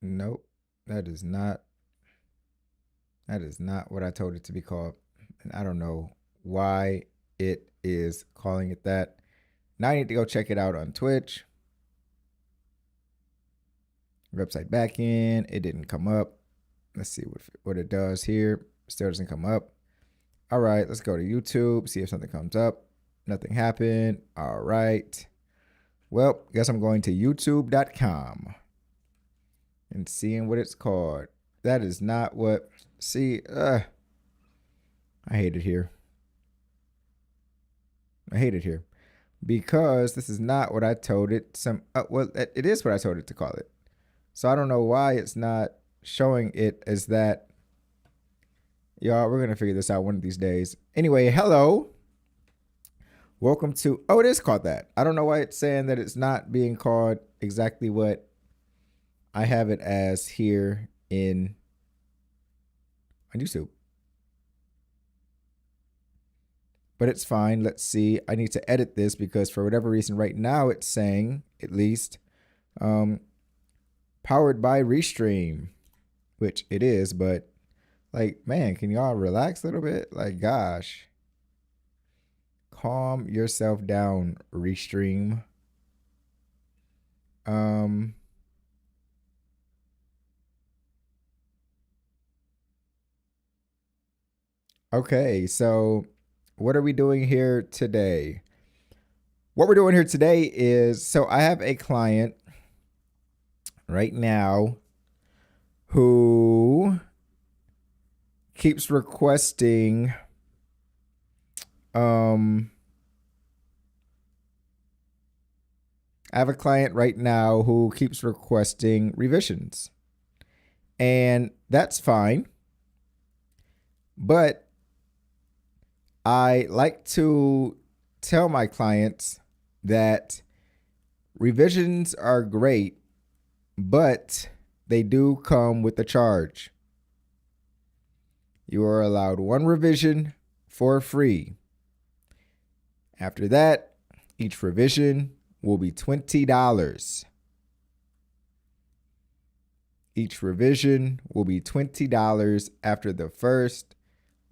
Nope. That is not what I told it to be called. And I don't know why it is calling it that. Now I need to go check it out on Twitch. Website backend. It didn't come up. Let's see what it does here. Still doesn't come up. All right, let's go to YouTube, see if something comes up. Nothing happened. All right. Well, guess I'm going to youtube.com and seeing what it's called. That is not what, see, I hate it here. I hate it here because this is not what I told it. Well, it is what I told it to call it. So I don't know why it's not showing it as that. Y'all, we're going to figure this out one of these days. Anyway, hello. Welcome to, oh, it is called that. I don't know why it's saying that it's not being called exactly what I have it as here on YouTube. But it's fine. Let's see. I need to edit this because for whatever reason right now it's saying, at least, powered by Restream, which it is, but like, man, can y'all relax a little bit? Like, gosh. Calm yourself down, Restream. Okay, so what are we doing here today? What we're doing here today is, so I have a client right now who keeps requesting I have a client right now who keeps requesting revisions. And that's fine. But I like to tell my clients that revisions are great, but they do come with a charge. You are allowed one revision for free. After that, each revision will be $20. Each revision will be $20 after the first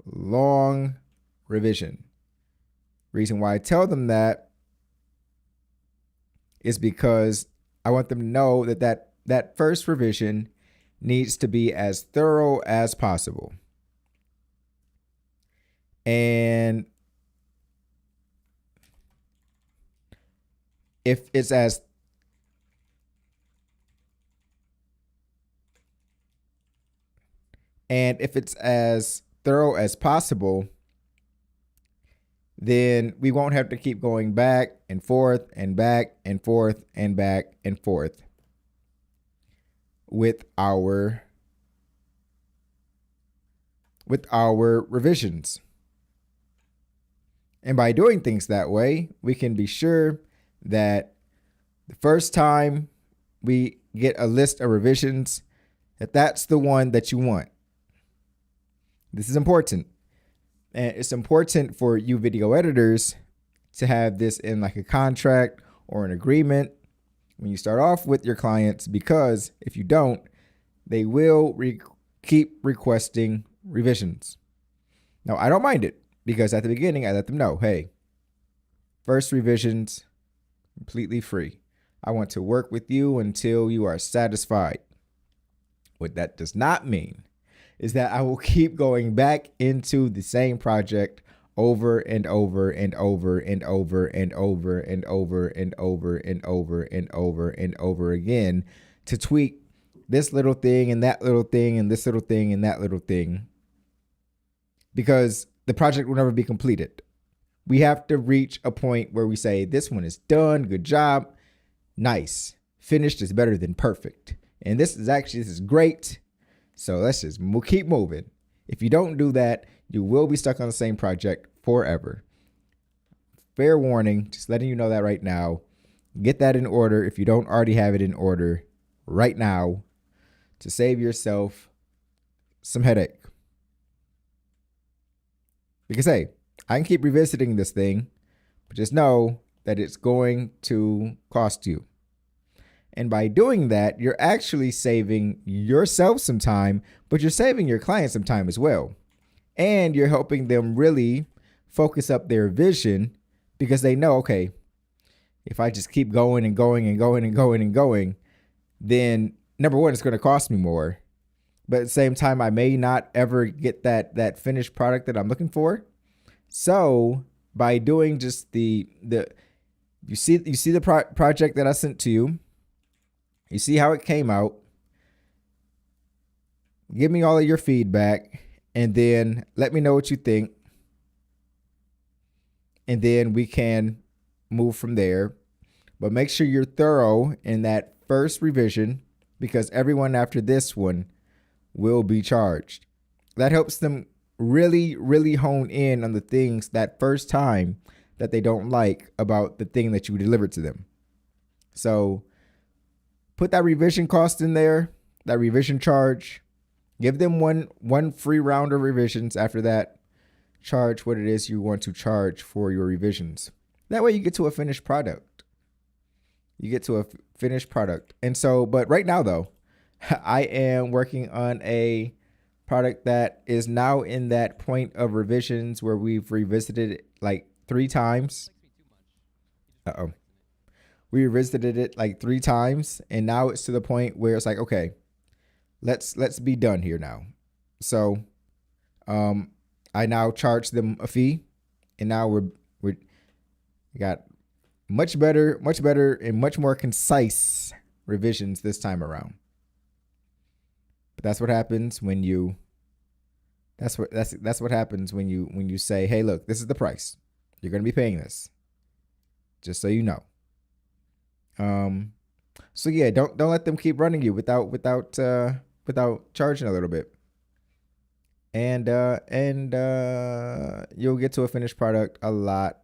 long revision. Reason why I tell them that is because I want them to know that first revision needs to be as thorough as possible. And if it's as thorough as possible, then we won't have to keep going back and forth and back and forth and back and forth with our revisions. And by doing things that way, we can be sure that the first time we get a list of revisions, that's the one that you want. This is important. And it's important for you video editors to have this in like a contract or an agreement when you start off with your clients, because if you don't, they will keep requesting revisions. Now, I don't mind it because at the beginning, I let them know, hey, first revisions, completely free. I want to work with you until you are satisfied. What that does not mean is that I will keep going back into the same project over and over and over and over and over and over and over and over and over and over again to tweak this little thing and that little thing and this little thing and that little thing, because the project will never be completed. We have to reach a point where we say, this one is done, good job, nice. Finished is better than perfect. And this is great. So let's just keep moving. If you don't do that, you will be stuck on the same project forever. Fair warning, just letting you know that right now. Get that in order if you don't already have it in order right now to save yourself some headache. Because, hey, I can keep revisiting this thing, but just know that it's going to cost you. And by doing that, you're actually saving yourself some time, but you're saving your client some time as well. And you're helping them really focus up their vision because they know, okay, if I just keep going and going and going and going and going, then number one, it's going to cost me more. But at the same time, I may not ever get that finished product that I'm looking for. So by doing just the you see the project that I sent to you, you see how it came out. Give me all of your feedback, and then let me know what you think, and then we can move from there. But make sure you're thorough in that first revision, because everyone after this one will be charged. That helps them really, really hone in on the things that first time that they don't like about the thing that you delivered to them. So put that revision cost in there, that revision charge. Give them one free round of revisions. After that, charge what it is you want to charge for your revisions. That way you get to a finished product. You get to a finished product. And so, but right now though, I am working on a product that is now in that point of revisions where we've revisited it like 3 times. We revisited it like 3 times, and now it's to the point where it's like, okay, let's be done here now. So I now charge them a fee, and now we got much better and much more concise revisions this time around. But that's what happens when you that's what happens when you say, hey, look, this is the price. You're going to be paying this. Just so you know. So yeah, don't let them keep running you without charging a little bit. And you'll get to a finished product a lot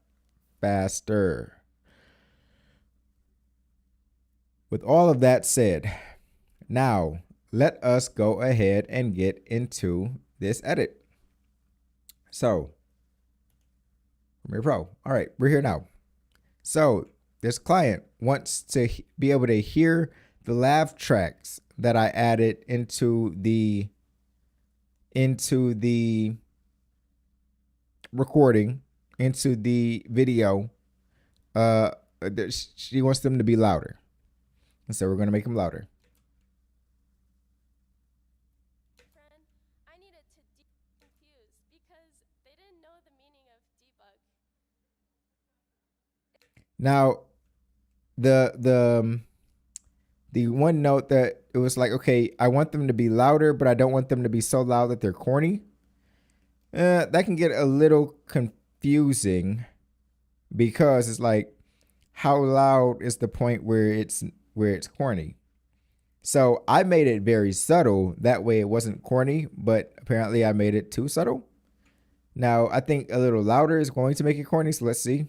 faster. With all of that said, now let us go ahead and get into this edit. So, Premiere Pro. All right, we're here now. So this client wants to be able to hear the laugh tracks that I added into the recording, into the video. She wants them to be louder. And so we're going to make them louder. I needed to confuse because they didn't know the meaning of debug. Now, the one note that it was like, okay, I want them to be louder, but I don't want them to be so loud that they're corny. That can get a little confusing because it's like, how loud is the point where it's corny? So I made it very subtle. That way it wasn't corny, but apparently I made it too subtle. Now I think a little louder is going to make it corny. So let's see.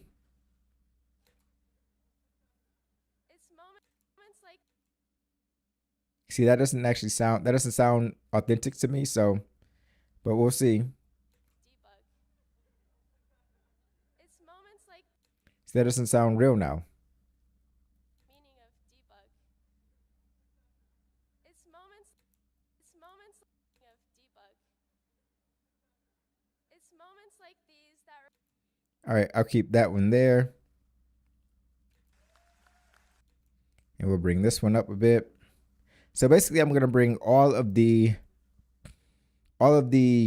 It's moments like See, that doesn't sound authentic to me. So, but we'll see. debug. It's moments like See, that doesn't sound real now. meaning of debug. It's moments like of debug. It's moments like these that All right, I'll keep that one there. And we'll bring this one up a bit. So basically I'm going to bring all of the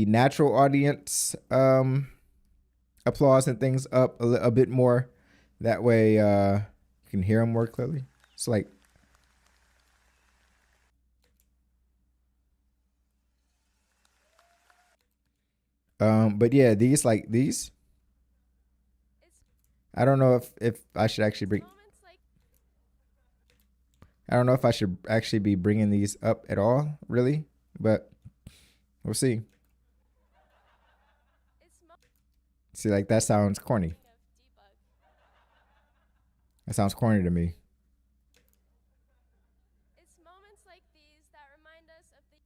natural audience applause and things up a bit more. That way you can hear them more clearly. It's like but yeah, these I don't know if I should actually bring moments like I don't know if I should actually be bringing these up at all, really, but we'll see. it's See, like that sounds corny. of debug. That sounds corny to me. It's moments like these that remind us of the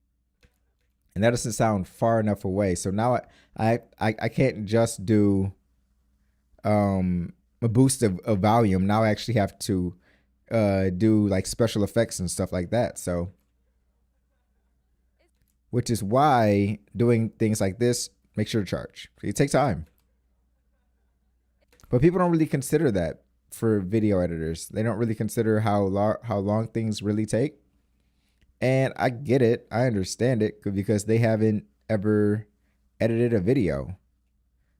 And that doesn't sound far enough away. So now I can't just do a boost of volume. Now I actually have to do like special effects and stuff like that. So, which is why doing things like this, make sure to charge. It takes time. But people don't really consider that for video editors. They don't really consider how long things really take. And I get it. I understand it because they haven't ever edited a video.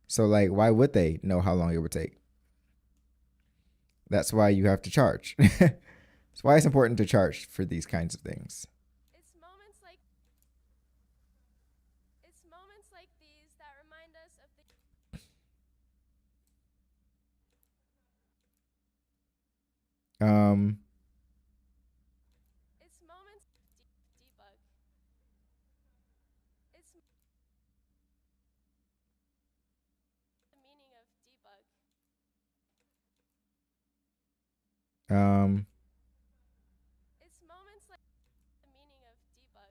So like, why would they know how long it would take? That's why you have to charge. That's why it's important to charge for these kinds of things. It's moments like these that remind us of the it's moments debug. It's the meaning of debug. It's moments like the meaning of debug.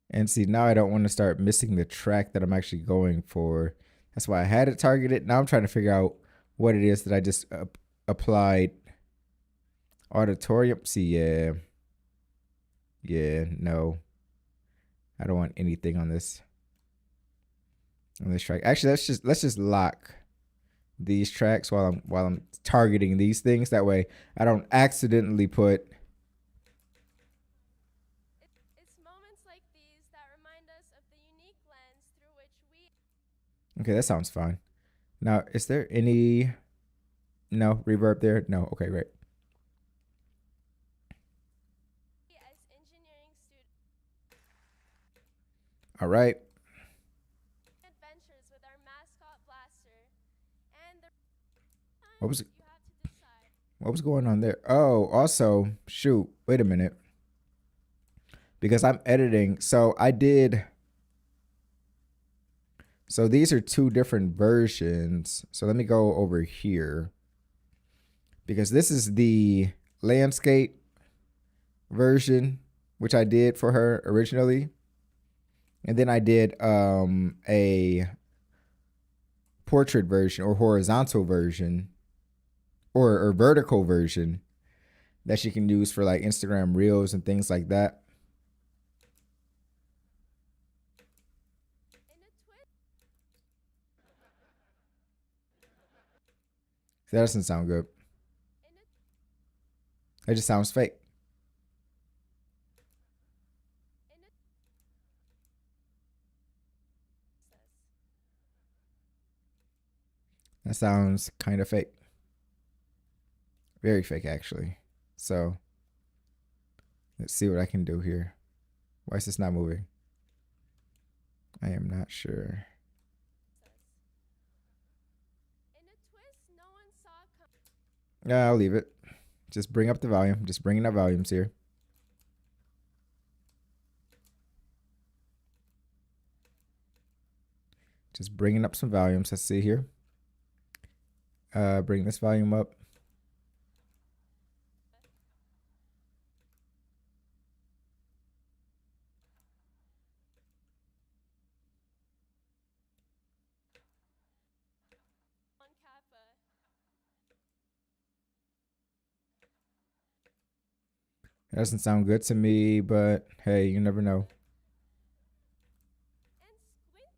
And see, now I don't want to start missing the track that I'm actually going for. That's why I had it targeted. Now I'm trying to figure out what it is that I just applied. Auditorium. See, yeah. Yeah, no. I don't want anything on this track. Actually, let's just lock these tracks while I'm targeting these things. That way I don't accidentally put. It's moments like these that remind us of the unique lens through which we. Okay, that sounds fine. Now, is there any no reverb there? No. Okay, great. As engineering students. All right. Adventures with our mascot blaster, and the What was it? you have to decide. What was going on there? Oh, also, shoot. Wait a minute. Because I'm editing. So I did. So these are two different versions. So let me go over here. Because this is the landscape version, which I did for her originally. And then I did a portrait version or horizontal version or vertical version that she can use for like Instagram Reels and things like that. In a twist. That doesn't sound good. It just sounds fake. That sounds kind of fake. Very fake, actually. So let's see what I can do here. Why is this not moving? I am not sure. In a twist no one saw coming. Yeah, I'll leave it. Just bring up the volume. Just bringing up volumes here. Just bringing up some volumes. Let's see here. Bring this volume up. On Kappa. It doesn't sound good to me, but hey, you never know. And squint.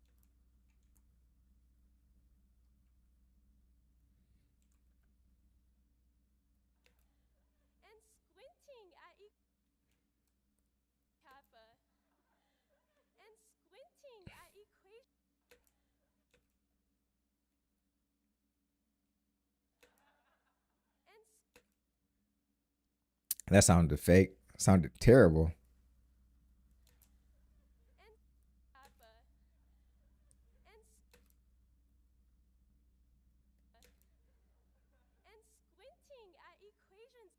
And squinting at Kappa. And squinting at equation. And That sounded fake. Sounded terrible. Kappa. And squinting at equations.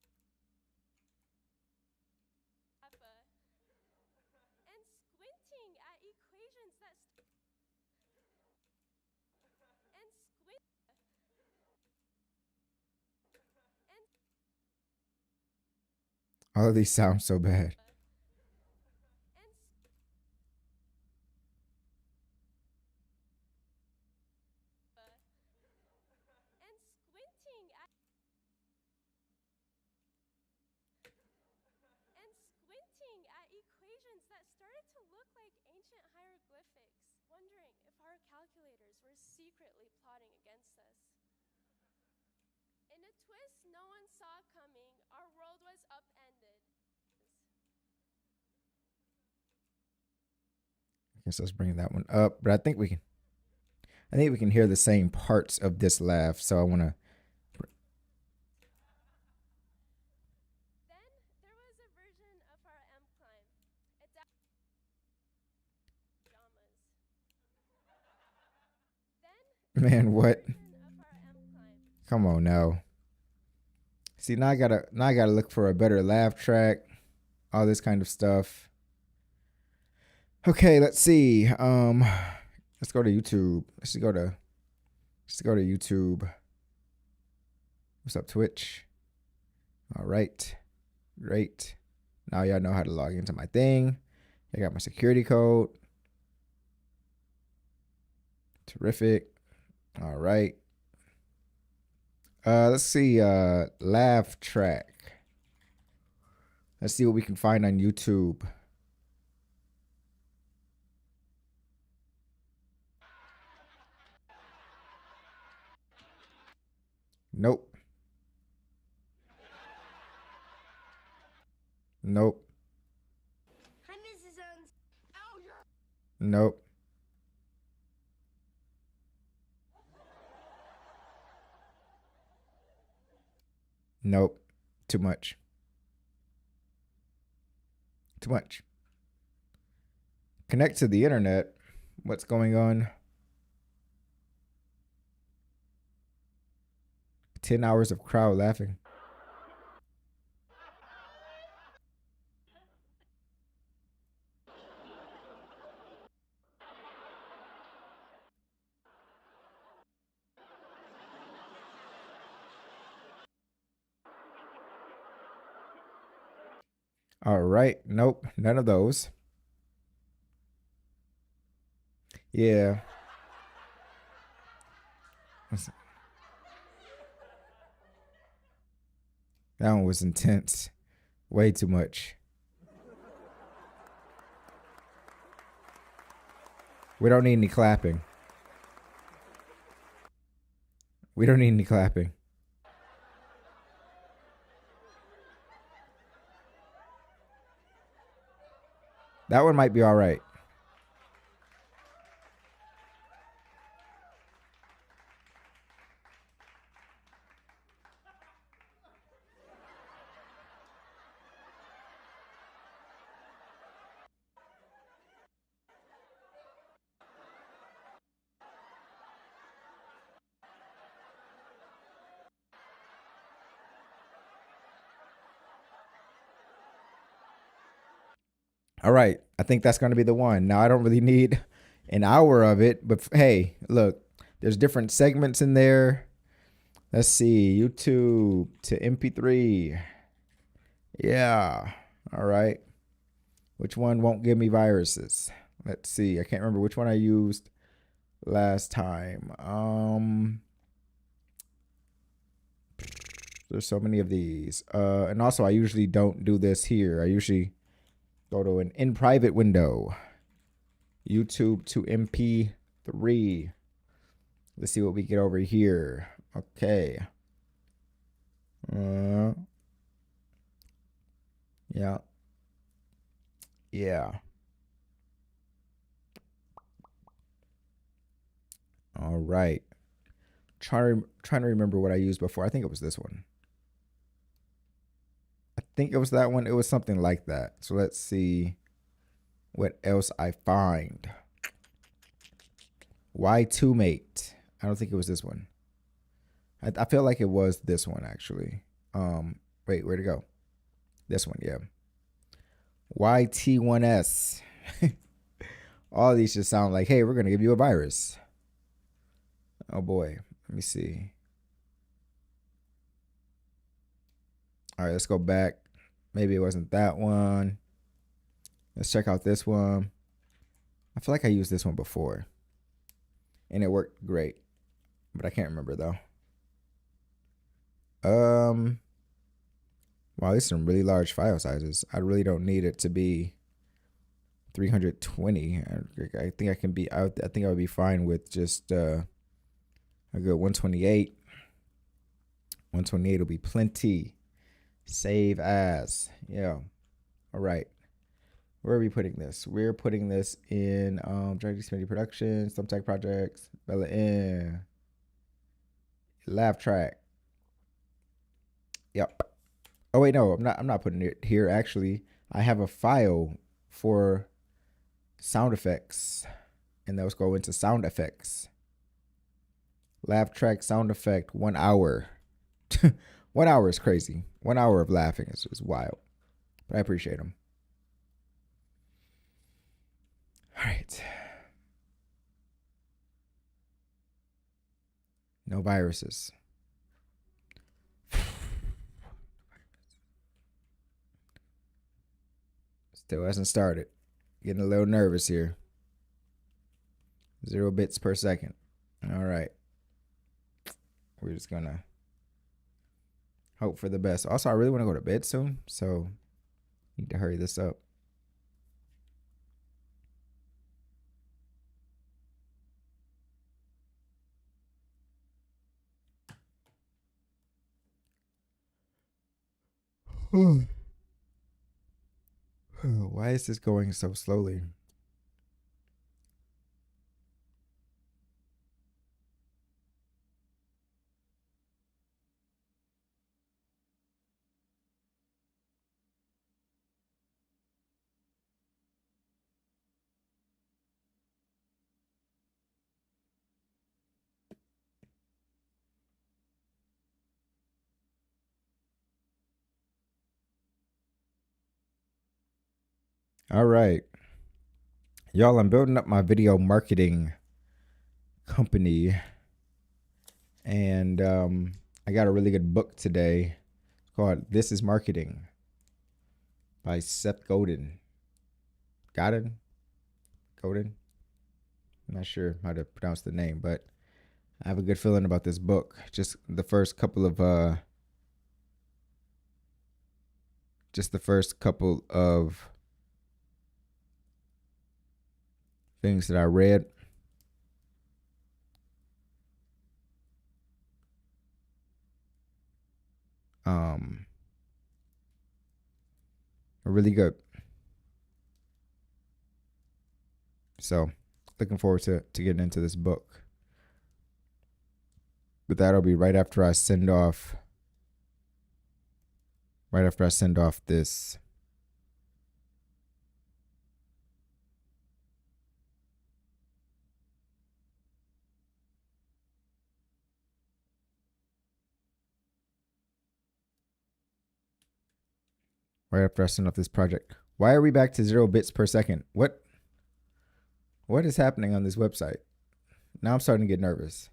Kappa. And squinting at equations that and squint and All of these sound so bad. wondering if our calculators were secretly plotting against us. In a twist no one saw coming, our world was upended. I guess let's bring that one up, but I think we can hear the same parts of this laugh, so I want to. Then there was a version of our M climb. It's pajamas. Then Man, what? version of our M climb. Come on now. See, now I gotta look for a better laugh track, all this kind of stuff. Okay, let's see. Let's go to YouTube. Let's go to YouTube. What's up, Twitch? All right, great. Now y'all know how to log into my thing. I got my security code. Terrific. All right. Let's see. Laugh track. Let's see what we can find on YouTube. Nope. Nope. Hi, Mrs. Owens. Oh, yeah. Nope. Nope. Too much. Too much. Connect to the internet. What's going on? 10 hours of crowd laughing. All right. Nope. None of those. Yeah. That one was intense. Way too much. We don't need any clapping. We don't need any clapping. That one might be all right. All right. I think that's going to be the one. Now, I don't really need an hour of it, but hey, look, there's different segments in there. Let's see. YouTube to MP3. Yeah. All right. Which one won't give me viruses? Let's see. I can't remember which one I used last time. There's so many of these. And also I usually don't do this here. I usually go to an in private window. YouTube to MP3. Let's see what we get over here. Okay. Yeah. Yeah. All right. Trying to remember what I used before. I think it was this one. I think it was that one. It was something like that. So let's see what else I find. Y2 mate. I don't think it was this one. I feel like it was this one actually. Wait, where'd it go? This one, yeah. YT1S. All these just sound like, hey, we're gonna give you a virus. Oh boy. Let me see. All right, let's go back. Maybe it wasn't that one. Let's check out this one. I feel like I used this one before. And it worked great. But I can't remember though. Wow, these are some really large file sizes. I really don't need it to be 320. I think I can be out. I think I would be fine with just a good 128. 128 will be plenty. Save as. Yeah. All right. Where are we putting this? We're putting this in Dragon Smitty Productions, Thumbtack Projects, Bella Inn, Laugh Track. Yep. Oh wait, no, I'm not putting it here actually. I have a file for sound effects. And those go into sound effects. Laugh track sound effect 1 hour. 1 hour is crazy. 1 hour of laughing is just wild. But I appreciate them. All right. No viruses. Still hasn't started. Getting a little nervous here. 0 bits per second. All right. We're just gonna hope for the best. Also, I really want to go to bed soon, so need to hurry this up. Why is this going so slowly? All right. Y'all, I'm building up my video marketing company. And I got a really good book today. It's called This is Marketing by Seth Godin. Godin? I'm not sure how to pronounce the name, but I have a good feeling about this book. Just the first couple of things that I read. Are really good. So looking forward to getting into this book. But that'll be right after I send off this project. Why are we back to 0 bits per second? What is happening on this website? Now I'm starting to get nervous.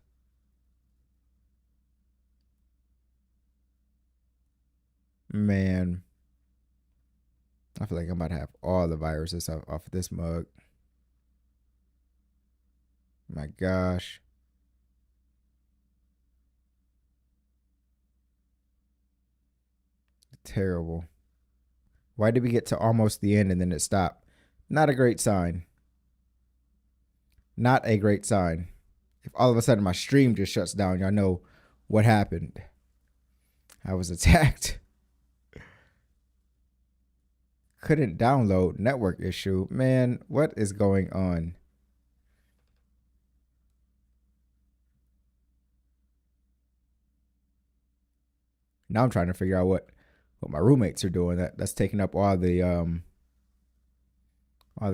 Man, I feel like I'm about to have all the viruses off of this mug. My gosh. Terrible. Why did we get to almost the end and then it stopped? Not a great sign. Not a great sign. If all of a sudden my stream just shuts down, y'all know what happened. I was attacked. Couldn't download, network issue. Man, what is going on? Now I'm trying to figure out what my roommates are doing. That's taking up all the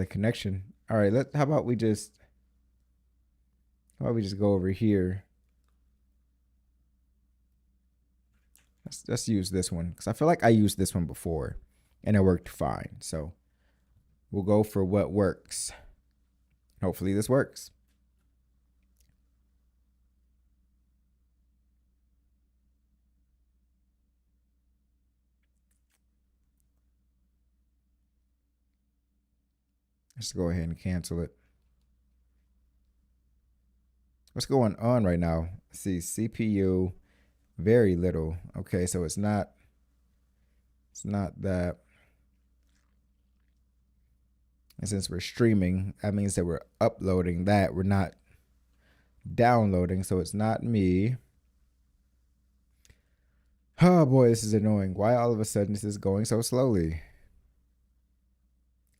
connection. All right, how about we just go over here. Let's use this one because I feel like I used this one before and it worked fine. So we'll go for what works. Hopefully this works. Let's go ahead and cancel it. What's going on right now? Let's see, CPU, very little. Okay, so it's not that. And since we're streaming, that means that we're uploading that. We're not downloading, so it's not me. Oh boy, this is annoying. Why all of a sudden this is going so slowly?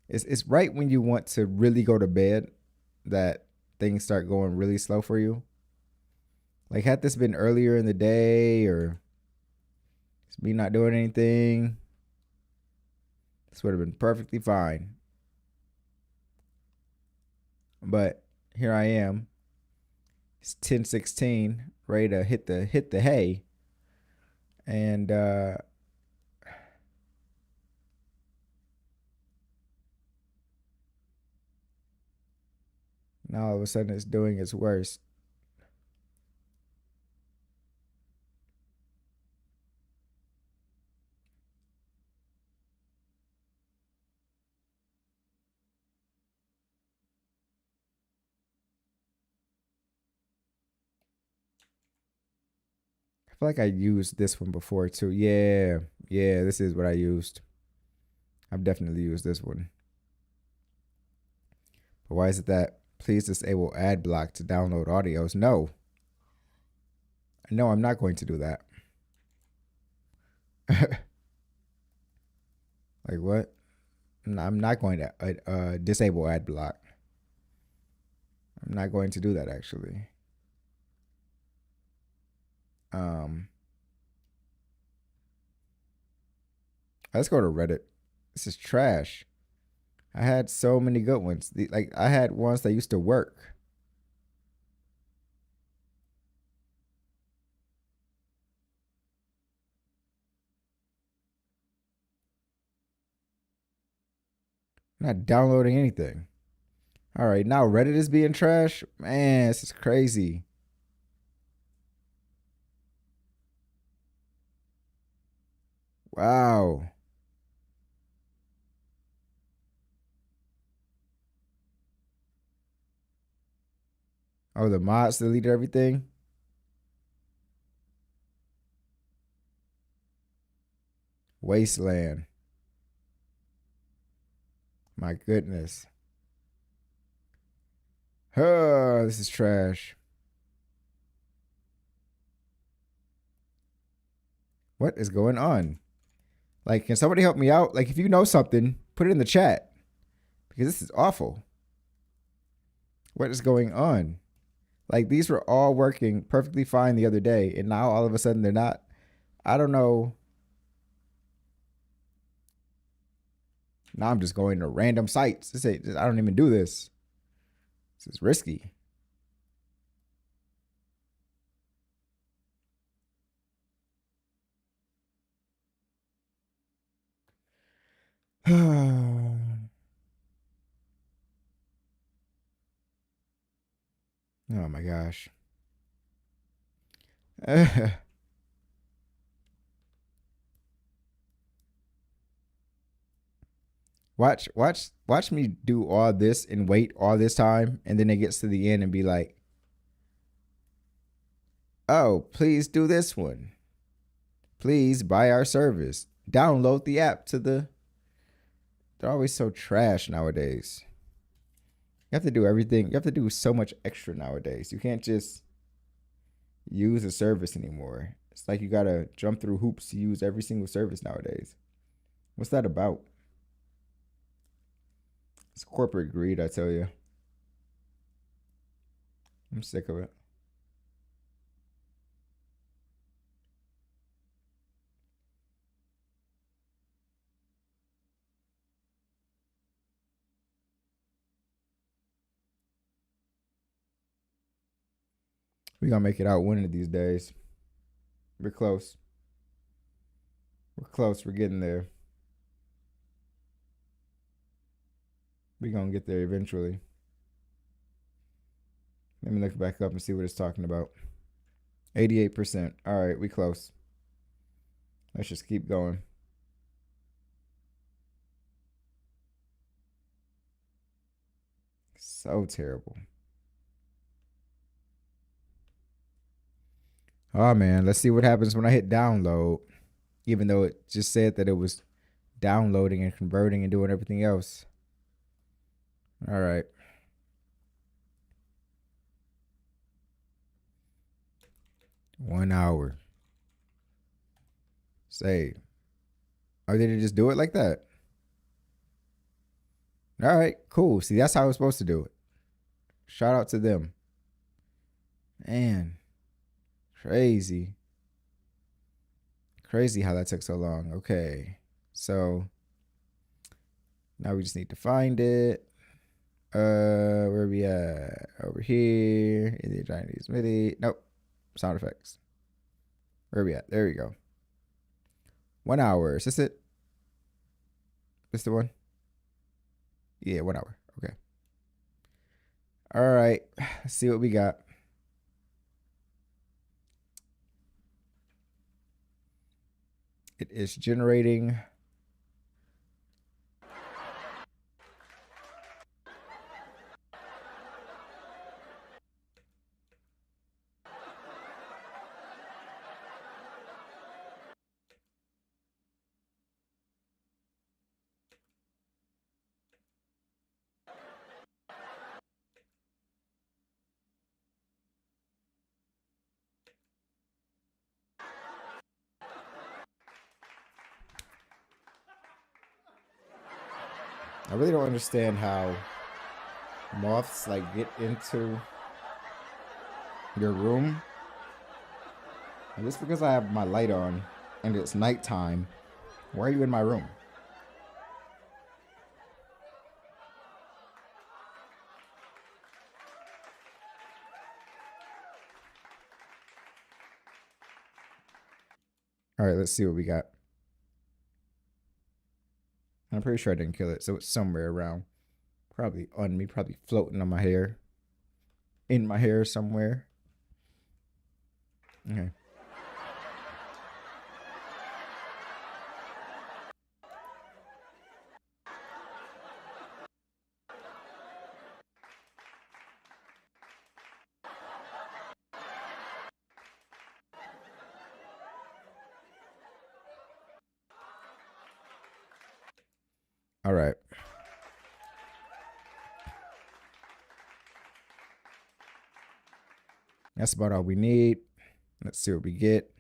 It's right when you want to really go to bed that things start going really slow for you. Like, had this been earlier in the day or it's me not doing anything, this would have been perfectly fine. But here I am. It's 10:16, ready to hit the hay. And now all of a sudden it's doing its worst. I feel like I used this one before too. Yeah, this is what I used. I've definitely used this one. But why is it that please disable ad block to download audios? No, I'm not going to do that. Like what? I'm not going to disable ad block. I'm not going to do that actually. Let's go to Reddit. This is trash. I had so many good ones. Like I had ones that used to work. I'm not downloading anything. All right, now Reddit is being trash. Man, this is crazy. Wow. Oh, the mods deleted everything. Wasteland. My goodness. Oh, this is trash. What is going on? Like, can somebody help me out? Like, if you know something, put it in the chat because this is awful. What is going on? Like, these were all working perfectly fine the other day, and now all of a sudden they're not. I don't know. Now I'm just going to random sites. I don't even do this. This is risky. Oh my gosh. Watch me do all this and wait all this time, and then it gets to the end and be like, oh, please do this one. Please buy our service. Download the app to the. They're always so trash nowadays. You have to do everything. You have to do so much extra nowadays. You can't just use a service anymore. It's like you gotta jump through hoops to use every single service nowadays. What's that about? It's corporate greed, I tell you. I'm sick of it. We gonna make it out one of these days. We're close. We're close. We're getting there. We're gonna get there eventually. Let me look back up and see what it's talking about. 88%. All right, we close. Let's just keep going. So terrible. Oh man, let's see what happens when I hit download. Even though it just said that it was downloading and converting and doing everything else. All right. One hour. Save. Oh, did it just do it like that? All right, cool. See, that's how I was supposed to do it. Shout out to them. Man, crazy. Crazy how that took so long. Okay, so now we just need to find it. Where we at? Over here in the Chinese MIDI. Nope. Sound effects. Where we at? There we go. 1 hour. Is this it? This the one? Yeah, 1 hour. Okay. All right. Let's see what we got. It is generating. I really don't understand how moths like get into your room. And just because I have my light on and it's nighttime, why are you in my room? All right, let's see what we got. I'm pretty sure I didn't kill it, so it's somewhere around. Probably on me, probably floating on my hair. In my hair somewhere. Okay. All right. That's about all we need. Let's see what we get.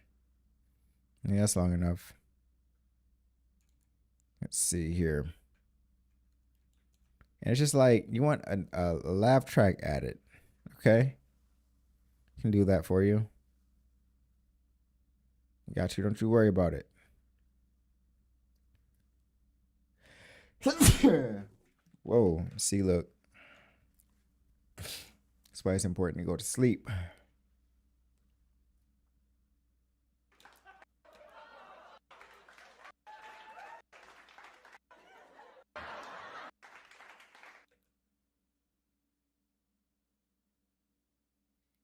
Yeah, that's long enough. Let's see here. And it's just like, you want a laugh track added. Okay. Can do that for you. Got you. Don't you worry about it. Whoa. See, look. That's why it's important to go to sleep.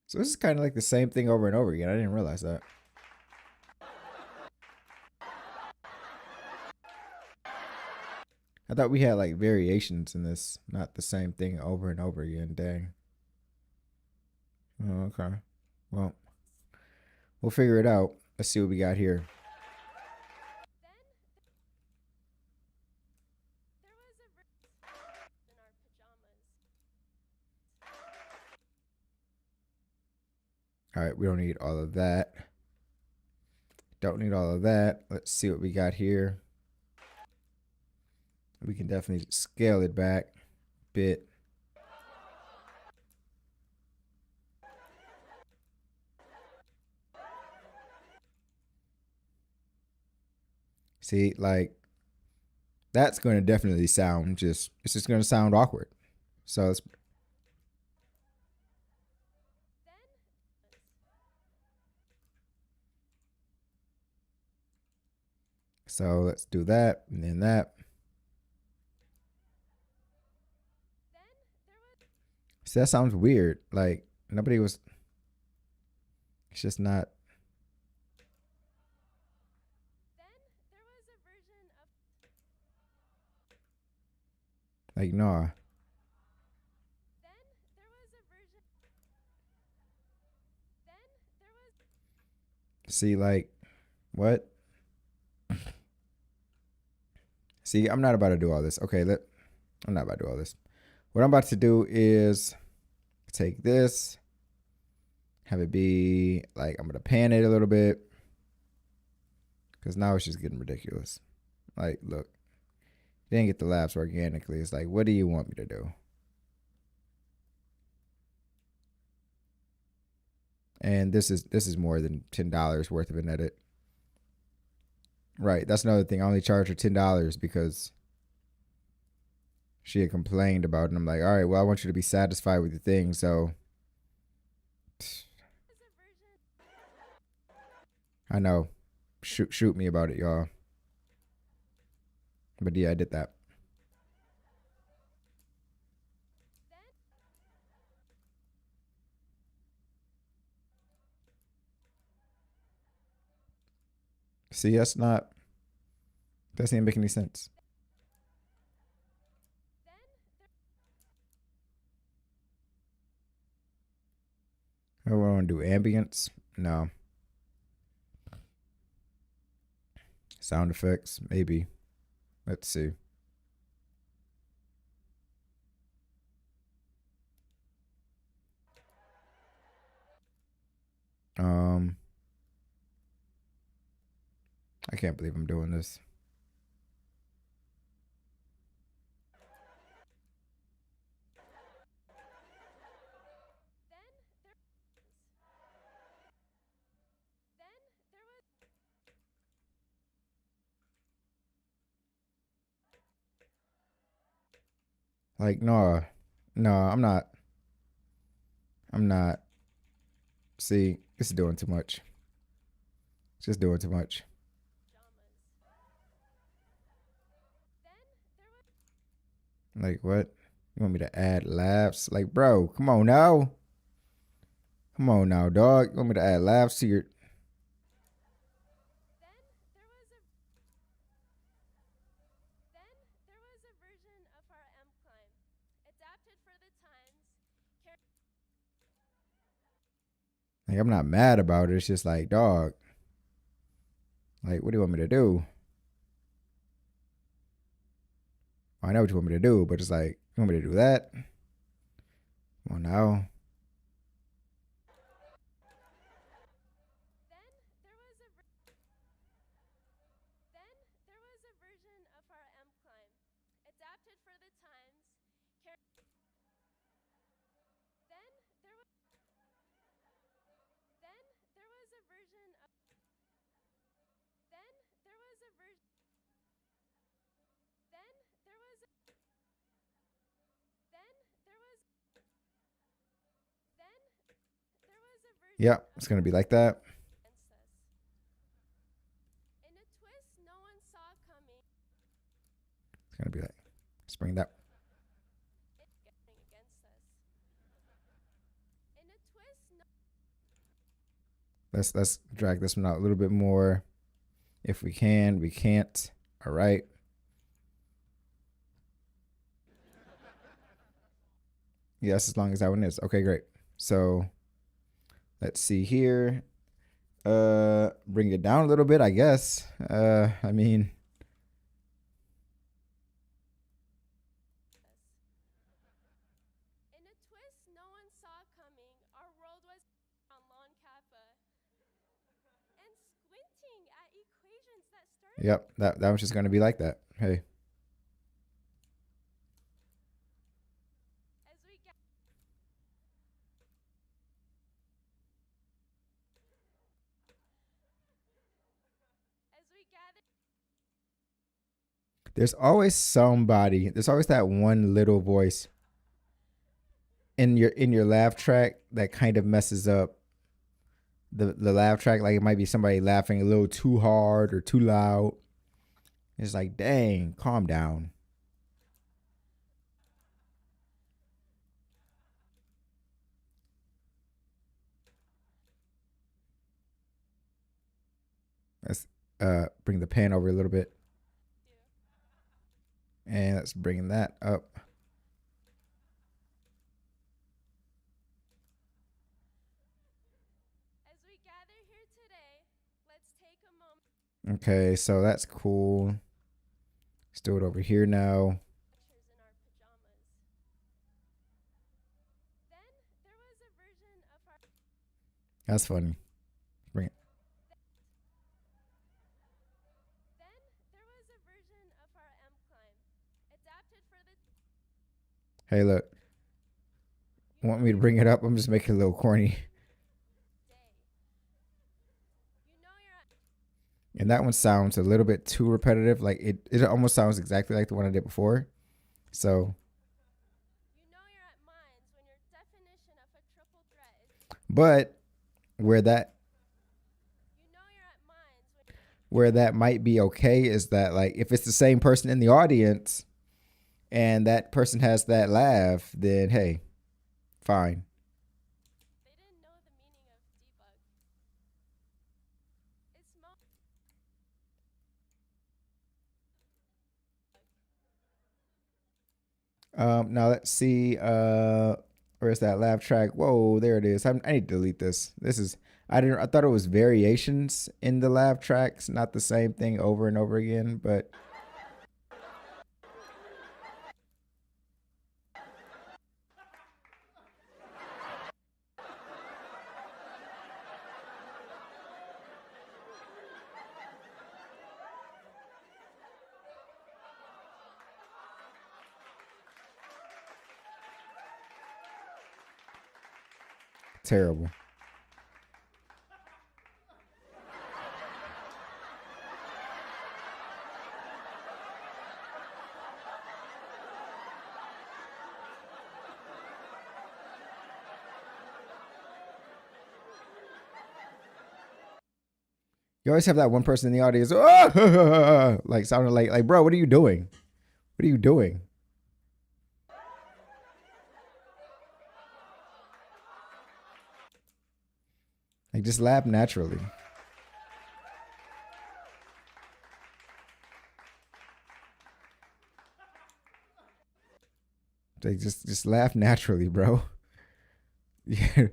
So this is kind of like the same thing over and over again. I didn't realize that. I thought we had like variations in this, not the same thing over and over again. Dang. Oh, okay. Well, we'll figure it out. Let's see what we got here. There was a in our pajamas. All right, we don't need all of that. Don't need all of that. Let's see what we got here. We can definitely scale it back a bit. See, like, that's going to definitely sound it's just going to sound awkward. So let's, let's do that and then that. See, that sounds weird. Like, nobody was, it's just not. Then there was a version of Like, nah. then there was a version then there was See, like, what? See, I'm not about to do all this. Okay, I'm not about to do all this. What I'm about to do is take this, have it be like, I'm going to pan it a little bit because now it's just getting ridiculous. Like, look, didn't get the laughs organically. It's like, what do you want me to do? And this is more than $10 worth of an edit. Right, that's another thing. I only charged her $10 because she had complained about it. And I'm like, all right, well, I want you to be satisfied with your thing, so I know. Shoot me about it, y'all. But yeah, I did that. See, that doesn't even make any sense. I want to do ambience. No. Sound effects, maybe. Let's see. I can't believe I'm doing this. Like, no, I'm not. See, this is doing too much. It's just doing too much. Like, what? You want me to add laughs? Like, bro, come on now. Come on now, dog. You want me to add laughs to your... Like, I'm not mad about it. It's just like, dog. Like, what do you want me to do? I know what you want me to do, but it's like, you want me to do that? Come on now. Yeah, it's gonna be like that. It's gonna be like, let's bring that. Let's drag this one out a little bit more. If we can, we can't. All right. Yes, as long as that one is. Okay, great. So let's see here. Bring it down a little bit, I guess. I mean, yep, that was just gonna be like that. Hey. There's always somebody. There's always that one little voice in your laugh track that kind of messes up the laugh track. Like, it might be somebody laughing a little too hard or too loud. It's like, dang, calm down. Let's bring the pan over a little bit. And let's bring that up. Okay, so that's cool. Let's do it over here now. That's funny. Bring it. Then there was a version of our M climb, adapted for the Hey, look. Want me to bring it up? I'm just making it a little corny. day. You know you're at And that one sounds a little bit too repetitive. Like it almost sounds exactly like the one I did before. So, you know you're at mines when your definition of a triple threat is but where that you know you're at mines when where that might be okay is that, like, if it's the same person in the audience and that person has that laugh, then hey, fine. they didn't know the meaning of debug. It's Now let's see. Where's that laugh track? Whoa, there it is. I need to delete this. This is I thought it was variations in the laugh tracks, not the same thing over and over again. But terrible. You always have that one person in the audience, "Ah!" like sounding like, bro, what are you doing? What are you doing? Like, just laugh naturally. Like, just laugh naturally, bro. Yeah.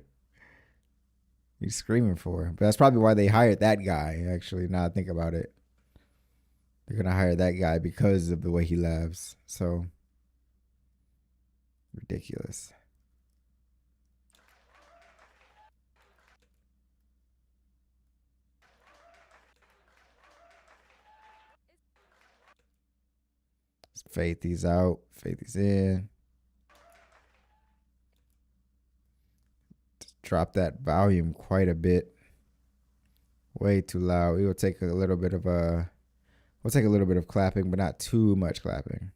He's screaming for. But that's probably why they hired that guy, actually, now I think about it. They're gonna hire that guy because of the way he laughs. So ridiculous. Let's fade these out, fade these in. Just drop that volume quite a bit. Way too loud. We will take a little bit of we'll take a little bit of clapping, but not too much clapping.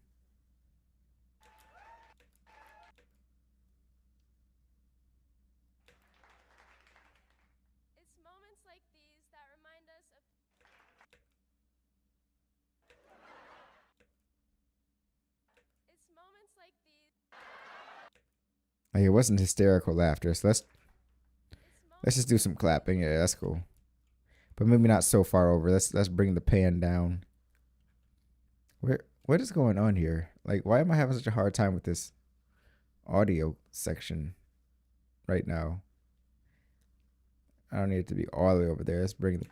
it's moments like these that remind us of it's moments like these Like, it wasn't hysterical laughter, so it's let's moments just do some clapping. Yeah, that's cool. But maybe not so far over. Let's bring the pan down. What is going on here? Like, why am I having such a hard time with this audio section right now? I don't need it to be all the way over there. Let's bring the debug.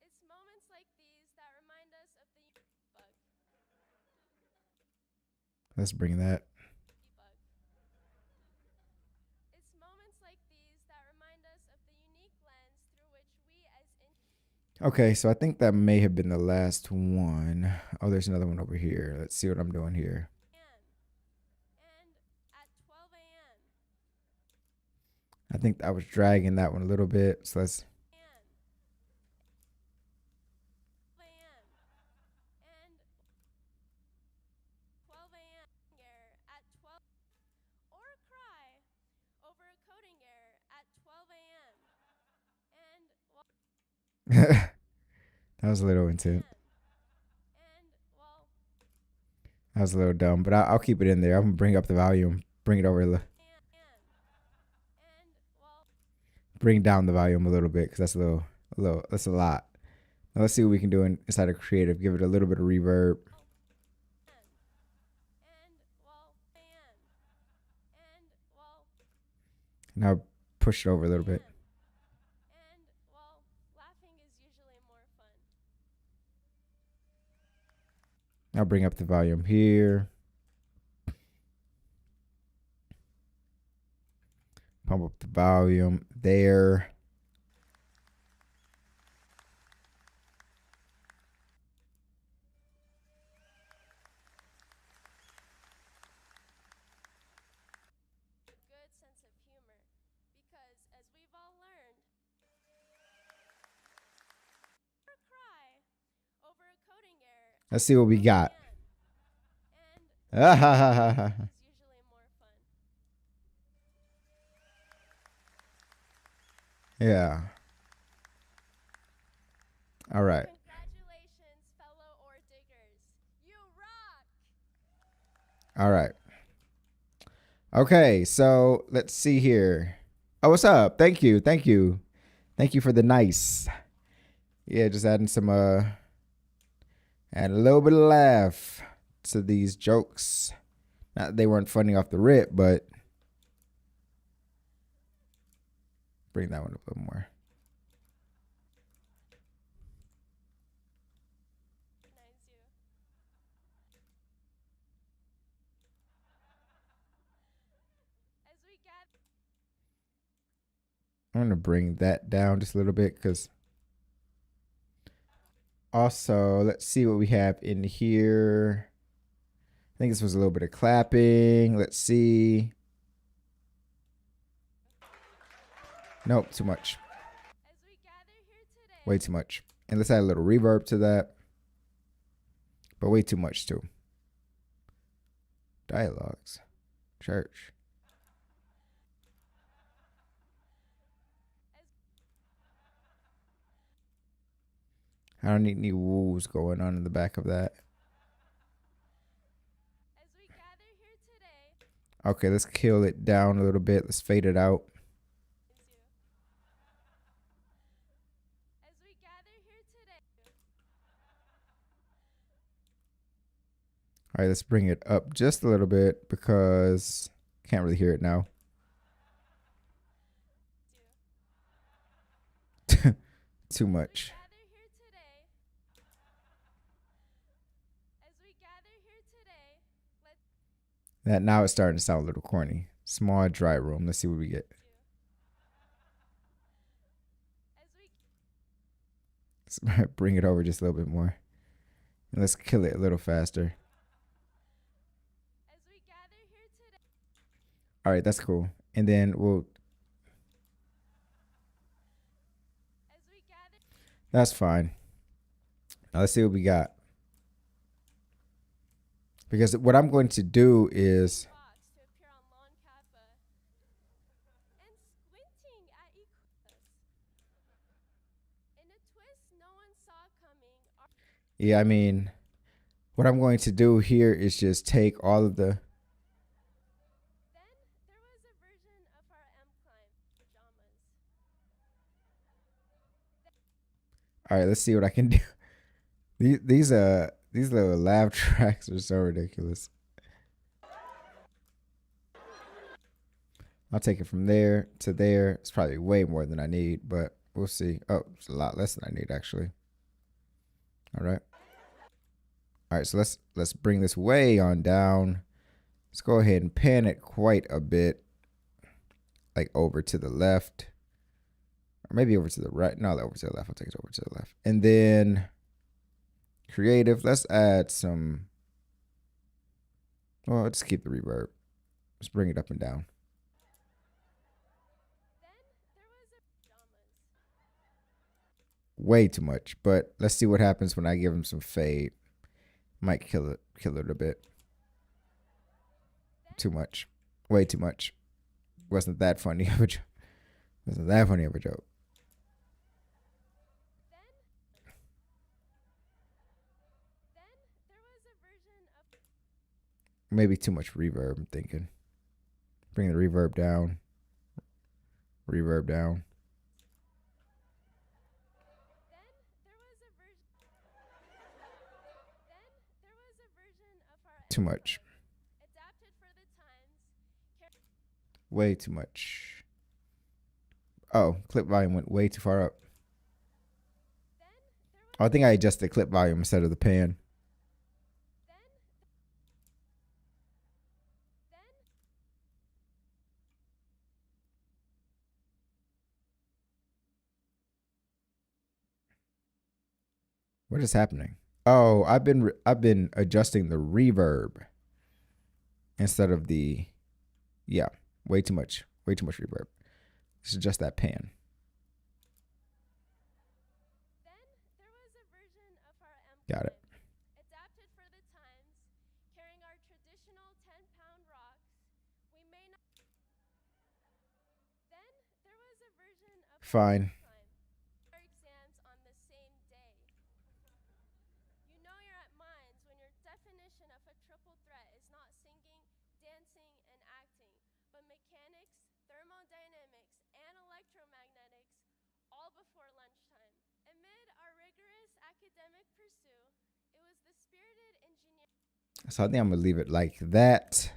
It's moments like these that remind us of the debug. let's bring that. Debug. It's moments like these that remind us of the unique lens through which we as Okay, so I think that may have been the last one. Oh, there's another one over here. Let's see what I'm doing here. and at 12 a.m. I think I was dragging that one a little bit. So let's and 12 a.m. and 12 a.m. error at 12 or cry over a coding error at 12 a.m. and that was a little intense. and well That was a little dumb, but I'll keep it in there. I'm gonna bring up the volume, bring it over, and well bring down the volume a little bit because that's that's a lot. Now let's see what we can do inside of Creative. Give it a little bit of reverb. and well and well Now push it over a little bit. and I'll bring up the volume here. Pump up the volume there. Good sense of humor, because as we've all learned, never cry over a coding error. Let's see what we got. And Ah, ha, ha, ha, ha. is usually more fun. Yeah. All right. Congratulations, fellow ore diggers. You rock! All right. Okay, so let's see here. Oh, what's up? Thank you. Thank you. Thank you for the nice. Yeah, just adding some add a little bit of laugh to these jokes. Not that they weren't funny off the rip, but bring that one up a little more. Recognize you. As we gather, I'm gonna bring that down just a little bit because also let's see what we have in here. I think this was a little bit of clapping. Let's see. Nope, too much. as we gather here today, Way too much. And let's add a little reverb to that. But way too much too. Dialogues. Church. I don't need any woos going on in the back of that. as we gather here today, Okay, let's kill it down a little bit. Let's fade it out. is you. As we gather here today, All right, let's bring it up just a little bit because can't really hear it now. Too much. gather here today, as we gather here today, let's That now it's starting to sound a little corny. Small dry room. Let's see what we get. as we Let's bring it over just a little bit more. And let's kill it a little faster. as we gather here today, All right, that's cool. And then we'll as we gather that's fine. Now let's see what we got. Because what I'm going to do is Fox to appear on Lon Kappa and squinting at Equus. In a twist no one saw coming, yeah, I mean, what I'm going to do here is just take all of the then there was a version of our M climb pajamas. all right, let's see what I can do. These little laugh tracks are so ridiculous. I'll take it from there to there. It's probably way more than I need, but we'll see. Oh, it's a lot less than I need actually. All right. All right, so let's bring this way on down. Let's go ahead and pan it quite a bit, like over to the left, or maybe over to the right. No, over to the left. I'll take it over to the left, and then creative. Let's add some. Well, let's keep the reverb. Let's bring it up and down. Then there was a pajamas. Way too much, but let's see what happens when I give him some fade. Might kill it a bit. Too much. Way too much. Wasn't that funny of a joke. Wasn't that funny of a joke. Then there was a version of Maybe too much reverb, I'm thinking. Bring the reverb down. Reverb down. then there was a version of our Too much. adapted for the times. Way too much. Oh, clip volume went way too far up. Then there was Oh, I think I adjusted clip volume instead of the pan. What is happening? Oh, I've been adjusting the reverb instead of the, yeah, way too much reverb. This is just that pan. Then there was a version of our Got it. adapted for the times, carrying our traditional 10-pound rocks. We may not. Then there was a version of Fine. our exams on the same day. You know you're at Mines when your definition of a triple threat is not singing, dancing, and acting, but mechanics, thermodynamics, and electromagnetics, all before lunchtime. Amid our rigorous academic pursuit, it was the spirited engineer. So I think I'm gonna leave it like that.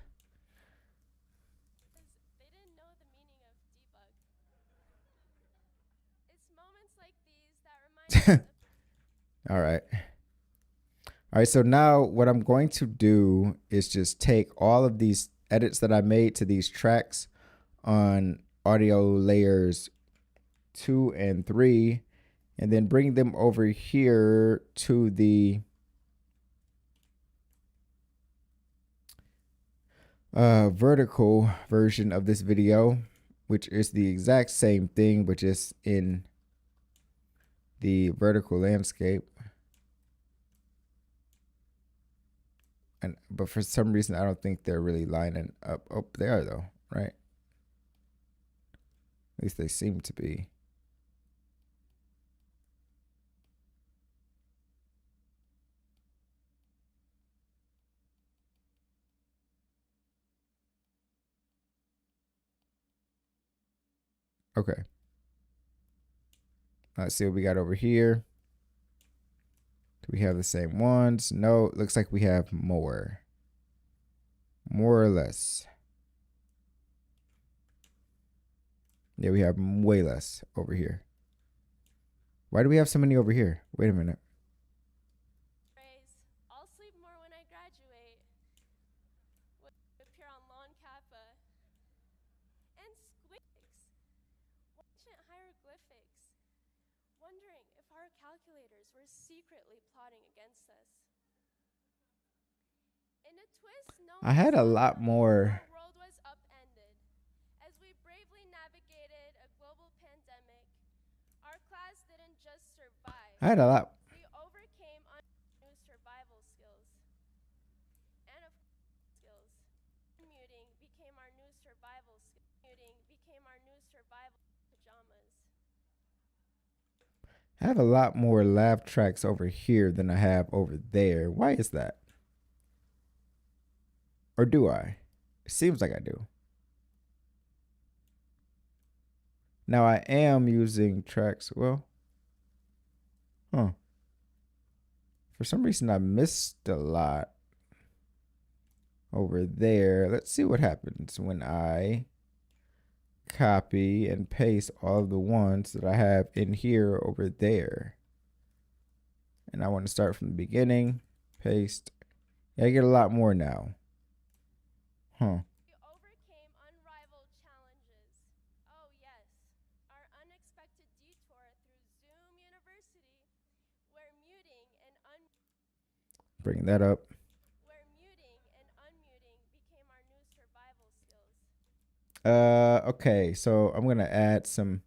They didn't know the meaning of debug. It's moments like these that remind us of All right. All right, so now what I'm going to do is just take all of these edits that I made to these tracks on audio layers 2 and 3, and then bring them over here to the vertical version of this video, which is the exact same thing, but just in the vertical landscape. But for some reason, I don't think they're really lining up. Oh, they are though, right? At least they seem to be. Okay. Let's see what we got over here. Do we have the same ones? No, it looks like we have more. More or less. Yeah, we have way less over here. Why do we have so many over here? Wait a minute. phrase, I'll sleep more when I graduate, would appear on Lon Kappa. And squigs, ancient hieroglyphics, wondering if our calculators were secretly plotting against us. In a twist, no I had a lot more. Our world was upended. As we bravely navigated a global pandemic, our class didn't just survive. I had a lot. We overcame new survival skills. And of skills. Muting became our new survival skill. Muting became our new survival pajamas. I have a lot more lav tracks over here than I have over there. Why is that? Or do I? It seems like I do. Now I am using tracks. Well, for some reason I missed a lot over there. Let's see what happens when I copy and paste all of the ones that I have in here over there. And I want to start from the beginning. Paste. Yeah, I get a lot more now. We overcame unrivaled challenges. Oh yes, our unexpected detour through Zoom University, where muting and Bring that up. became our new survival skills. Okay, so I'm gonna add some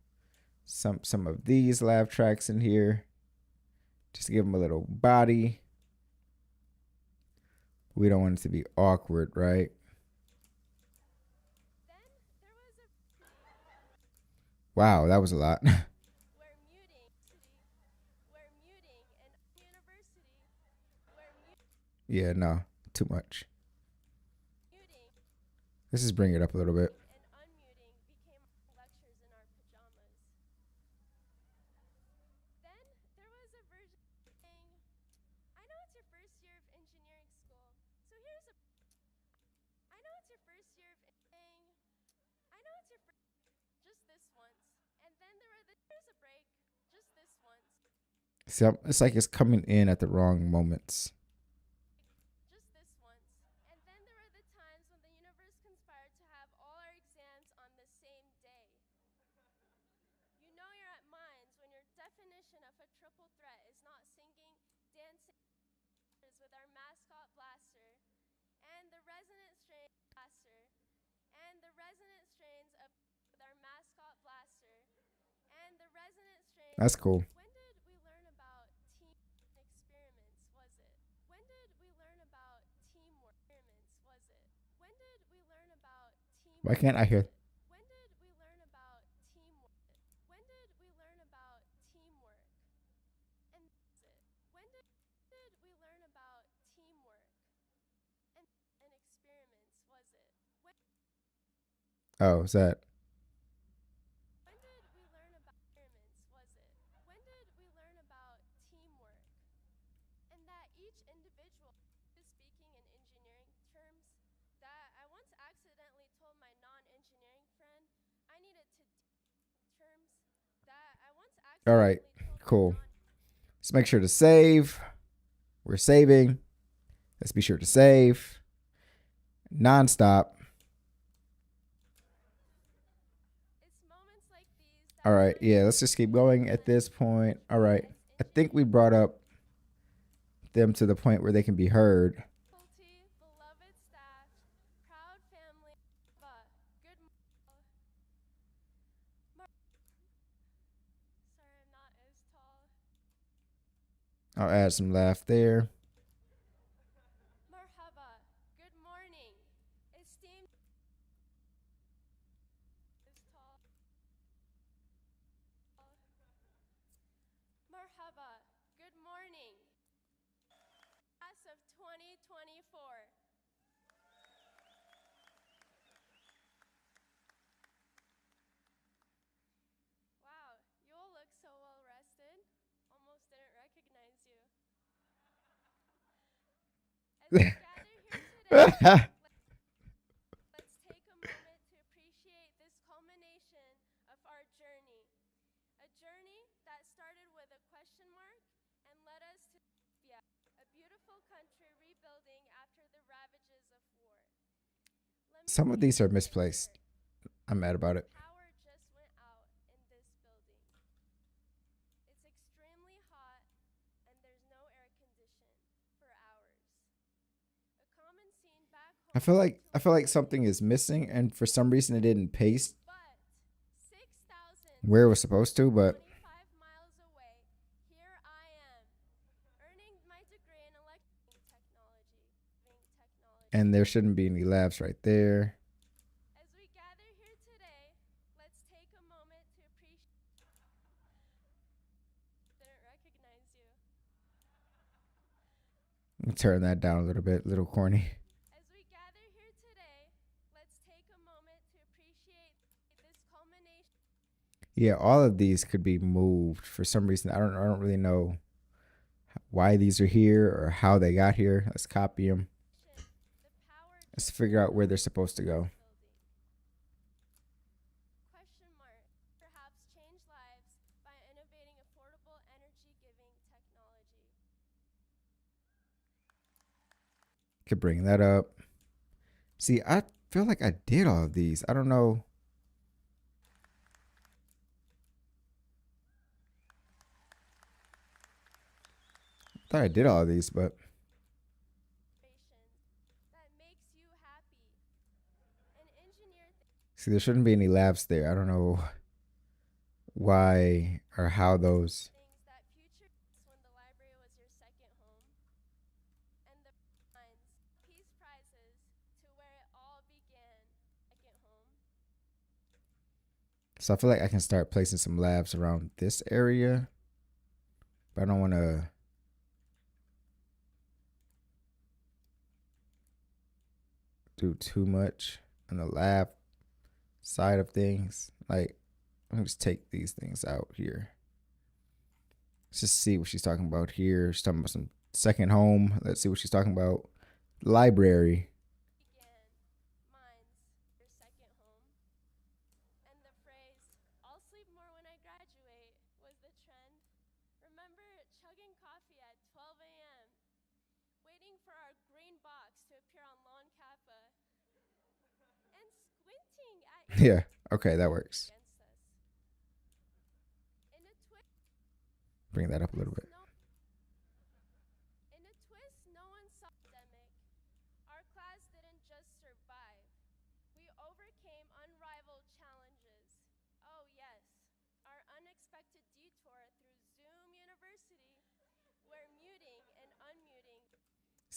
of these lav tracks in here, just to give them a little body. We don't want it to be awkward, right? Then there was a Wow, that was a lot. where muting and university, Yeah, no, too much. muting Let's just bring it up a little bit. and unmuting became lectures in our pajamas. Then there was a version saying, I know it's your first year of engineering school, so here's a I know it's your first year of saying, I know it's your first just this once. And then there were here's a break, just this once. See, it's like it's coming in at the wrong moments. Just this once. And then there were the times when the universe conspired to have all our exams on the same day. You know you're at Mines when your definition of a triple threat is not singing, with our mascot blaster and the resonant strains blaster and the resonant strains of with our mascot blaster and the resonant strains. That's cool. When did we learn about team experiments? Was it? When did we learn about teamwork? Experiments? Was it? When did we learn about teamwork? Why can't I hear? When did we learn about teamwork? When did we learn about teamwork? And was it? When did we learn about teamwork? And experiments? Was it? When Oh, is that? When did we learn about experiments? Was it? When did we learn about teamwork? And that each individual is speaking in engineering terms that I once accidentally told my non-engineering friend I needed to terms that I once accidentally All right, told cool. my Let's make sure to save. We're saving. Let's be sure to save. Nonstop. It's moments like these that All right, yeah, let's just keep going at this point. All right, I think we brought up them to the point where they can be heard. faculty, beloved staff, proud family, good sorry I'm not as tall. I'll add some laugh there. Marhaba, good morning, esteemed is tall. Marhaba, good morning, class of 2024. Wow, you all look so well rested. Almost didn't recognize you. As we gather here today, let's take a moment to appreciate this culmination of our journey. A journey that started with a question mark and led us to Ethiopia, a beautiful country rebuilding after the ravages of war. Let me Some of paint these are a picture. misplaced. I'm mad about it. Power just went out in this building. It's extremely hot and there's no air condition for hours. A common scene back home. I feel like something is missing, and for some reason it didn't paste But 6,000 where it was supposed to. But 25 miles away, here I am, earning my degree in electrical technology. and there shouldn't be any labs right there. As we gather here today, let's take a moment to appreciate. Didn't recognize you. Let me turn that down a little bit, a little corny. As we gather here today, let's take a moment to appreciate this culmination. Yeah, all of these could be moved for some reason. I don't really know why these are here or how they got here. Let's copy them. The power Let's figure out where they're supposed to go. question mark. Perhaps change lives by innovating affordable energy-giving technology. Could bring that up. See, I feel like I did all of these. I don't know. I thought I did all of these, but That makes you happy. An engineer see, there shouldn't be any labs there. I don't know why or how those. things that future when the library was your second home. And the lines, peace prizes to where it all began, second home. So I feel like I can start placing some labs around this area, but I don't want to. Do too much on the lab side of things. Like, let me just take these things out here. Let's just see what she's talking about here. She's talking about some second home. Let's see what she's talking about. Library. Began, mine's your second home. And the phrase, I'll sleep more when I graduate, was the trend. Remember chugging coffee at 12 a.m., waiting for our green box to appear on Lawn Kappa, and squinting at Yeah, okay, that works. against us. In a twist, Bring that up a little bit. in a twist no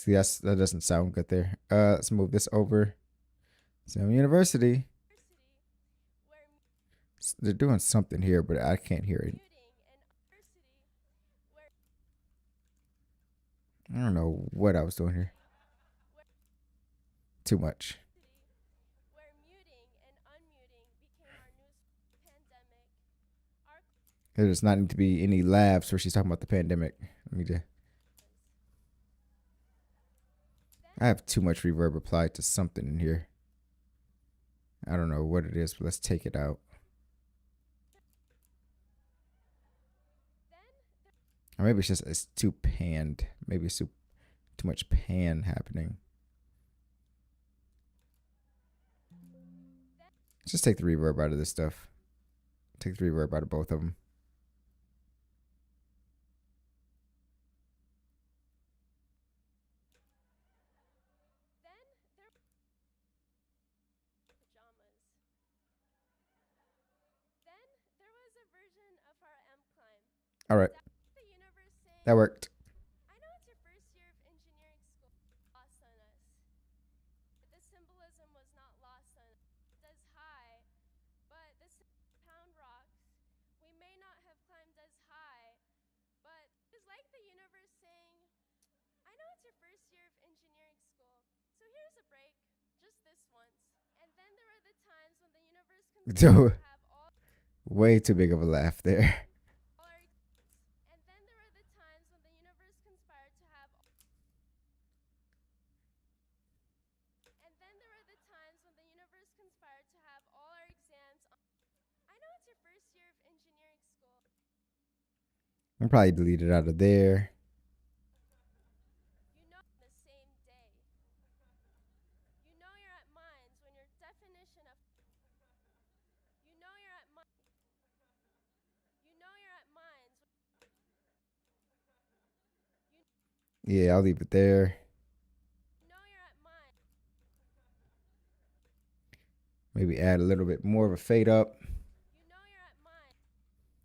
See, that doesn't sound good there. Let's move this over. Salem University. where They're doing something here, but I can't hear it. muting and diversity, where I don't know what I was doing here. Too much. where muting and unmuting became our new pandemic. Our There does not need to be any laughs where she's talking about the pandemic. Let me just. I have too much reverb applied to something in here. I don't know what it is, but let's take it out. Or maybe it's too panned. Maybe it's too much pan happening. Just take the reverb out of this stuff. Take the reverb out of both of them. pajamas. Then there was a version of our M climb. All right, The universe saying, that worked. I know it's your first year of engineering school, lost on us. The symbolism was not lost on us. As high, but the pound rocks. We may not have climbed as high, but it's like the universe saying, I know it's your first year of engineering school, so here's a break, just this once. And then there are the times when the universe Dude. have all Way too big of a laugh there. our and then there are the times when the universe conspired to have and then there are the times when the universe conspired to have all our exams on. I know it's your first year of engineering school. I'll probably delete it out of there. You know the same day. You know you're at Mines when your definition of you know you're at Mines. You know you're at Mines. Yeah, I'll leave it there. You know you're at Mines. Maybe add a little bit more of a fade up. You know you're at Mines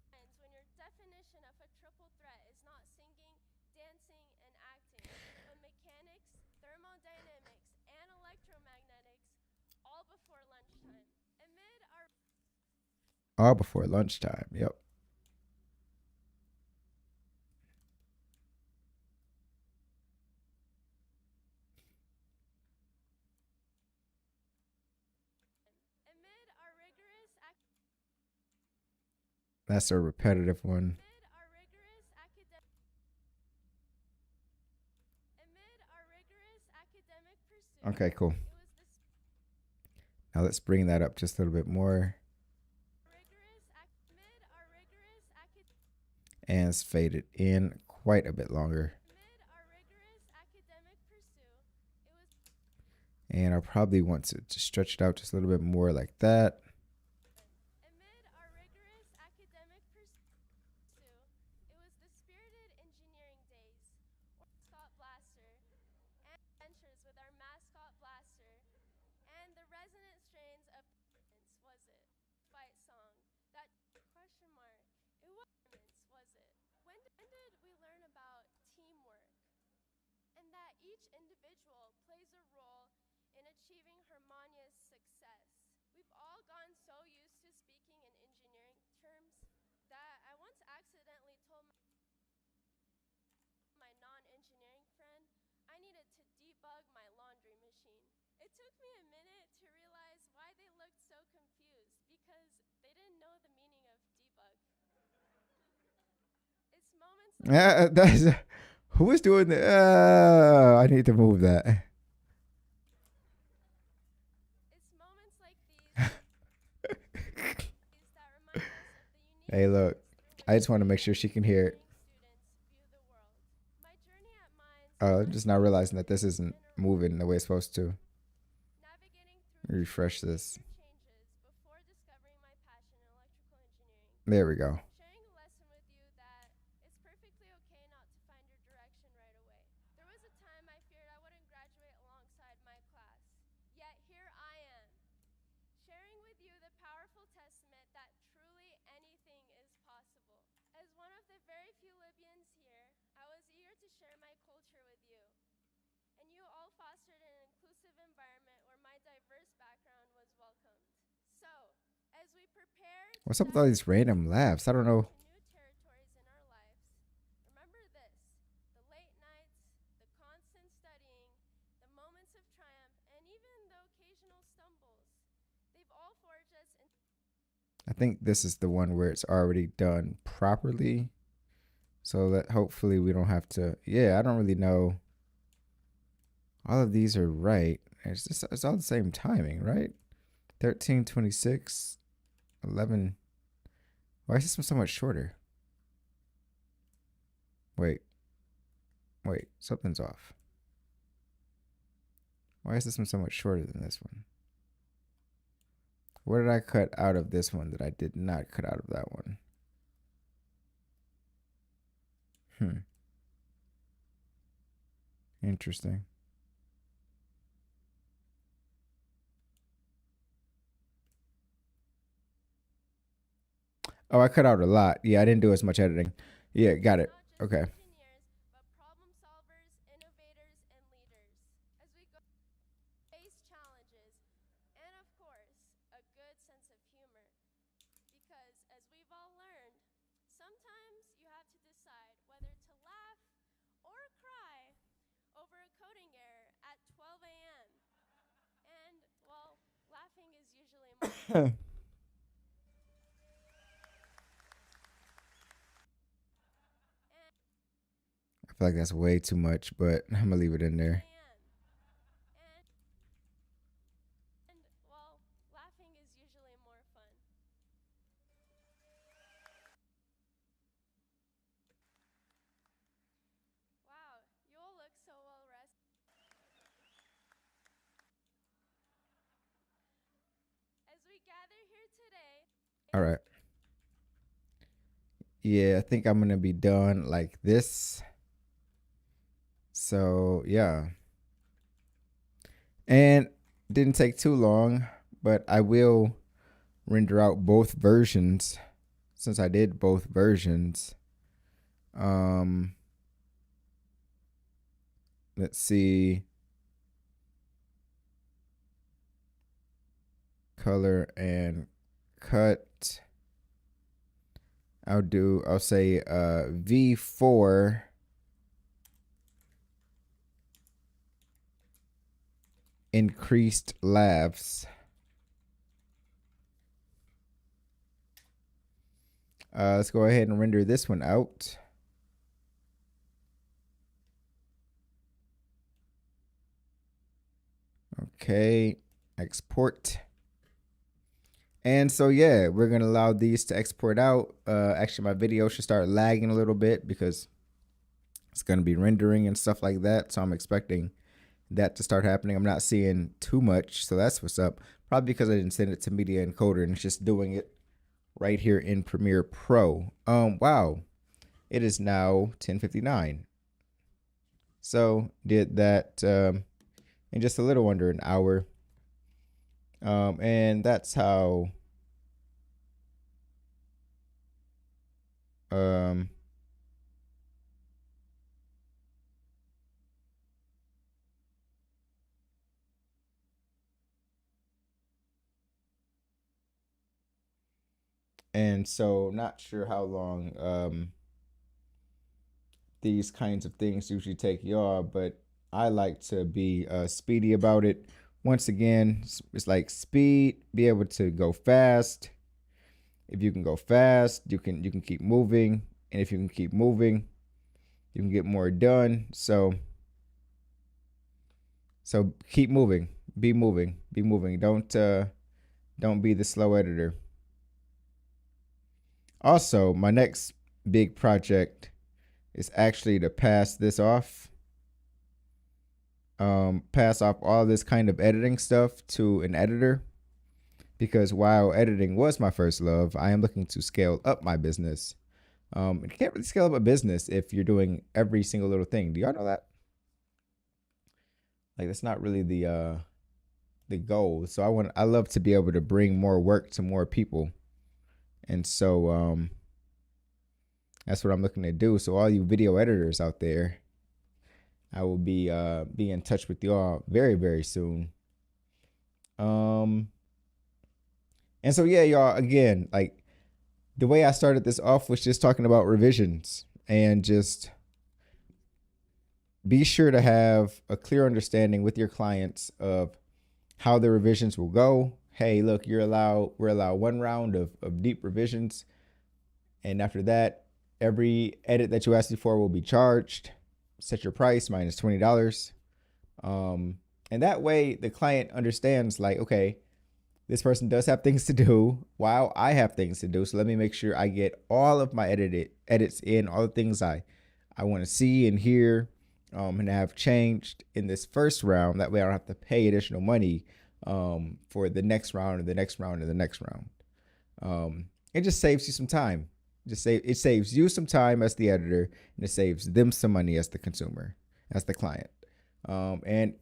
when your definition of a triple threat is not singing, dancing, and acting, but mechanics, thermodynamics, and electromagnetics, all before lunchtime. Amid our All before lunchtime. Yep. amid our rigorous That's a repetitive one. amid our rigorous academic pursuit. Okay, cool. It was this Now let's bring that up just a little bit more. amid our rigorous And it's faded in quite a bit longer. amid our rigorous academic pursuit. It was And I probably want to stretch it out just a little bit more like that. amid our rigorous academic pursuit. It was the spirited engineering days, or Scott Blaster, and adventures with our mascot Blaster, and the resonant strains of was it? Fight song. That question mark. It was it? When did we learn about teamwork? And that each individual plays a role in achieving harmonious success. We've all gone so used to speaking in engineering terms that I once accidentally told my non-engineering friend I needed to debug my laundry machine. It took me a minute to realize why they looked so confused because they didn't know the meaning of debug. It's moments like That's who is doing the? I need to move that. it's moments like these that remind us of the unique Hey, look. I just want to make sure she can hear it. students view the world. My journey at Mines I'm just now realizing that this isn't moving the way it's supposed to. navigating through Refresh this. changes before discovering my passion in electrical engineering. There we go. Sharing a lesson with you that it's perfectly okay not to find your direction right away. There was a time I feared I wouldn't graduate alongside my class. Yet here I am, sharing with you the powerful testament that truly anything is possible. As one of the very few Libyans here, I was eager to share my culture with you. fostered an inclusive environment where my diverse background was welcomed. So, as we prepare to What's up with all these random laughs? I don't know. to new territories in our lives, remember this: the late nights, the constant studying, the moments of triumph, and even the occasional stumbles, they've all forged us into. I think this is the one where it's already done properly. So that hopefully we don't have to. Yeah, I don't really know. All of these are right. It's all the same timing, right? 13:26, 11. Why is this one so much shorter? Wait, something's off. Why is this one so much shorter than this one? What did I cut out of this one that I did not cut out of that one? Interesting. Oh, I cut out a lot. Yeah, I didn't do as much editing. Yeah, got it. Not just Okay. engineers, but problem solvers, innovators, and leaders. As we go face challenges, and of course, a good sense of humor. Because as we've all learned, sometimes you have to decide whether to laugh or cry over a coding error at 12 a.m. And, well, laughing is usually more. I feel like that's way too much, but I'm gonna leave it in there. And, well, laughing is usually more fun. Wow, you all look so well rested. As we gather here today. All right. Yeah, I think I'm gonna be done like this. So yeah. And didn't take too long, but I will render out both versions since I did both versions. Let's see. Color and cut. I'll say V4 increased laughs. Let's go ahead and render this one out. Okay, export. And so, yeah, we're going to allow these to export out. Actually, my video should start lagging a little bit because it's going to be rendering and stuff like that. So I'm expecting that to start happening. I'm not seeing too much. So that's what's up. Probably because I didn't send it to Media Encoder and it's just doing it right here in Premiere Pro. Wow. It is now 10:59. So did that in just a little under an hour. And that's how and so not sure how long these kinds of things usually take y'all, but I like to be speedy about it. Once again, it's like speed, be able to go fast. If you can go fast, you can keep moving, and if you can keep moving, you can get more done. So keep moving, be moving, be moving. Don't be the slow editor. Also, my next big project is actually to pass this off. Pass off all this kind of editing stuff to an editor, because while editing was my first love, I am looking to scale up my business. You can't really scale up a business if you're doing every single little thing. Do y'all know that? Like, that's not really the goal. So I love to be able to bring more work to more people, and so that's what I'm looking to do. So all you video editors out there, I will be in touch with y'all very, very soon. And so yeah, y'all, again, like the way I started this off was just talking about revisions, and just be sure to have a clear understanding with your clients of how the revisions will go. Hey, look, we're allowed 1 round of deep revisions. And after that, every edit that you asked me for will be charged. Set your price minus $20. And that way the client understands, like, okay, this person does have things to do while I have things to do. So let me make sure I get all of my edits in, all the things I want to see and hear, and have changed in this first round. That way I don't have to pay additional money for the next round and the next round and the next round. It just saves you some time. It saves you some time as the editor, and it saves them some money as the consumer, as the client. And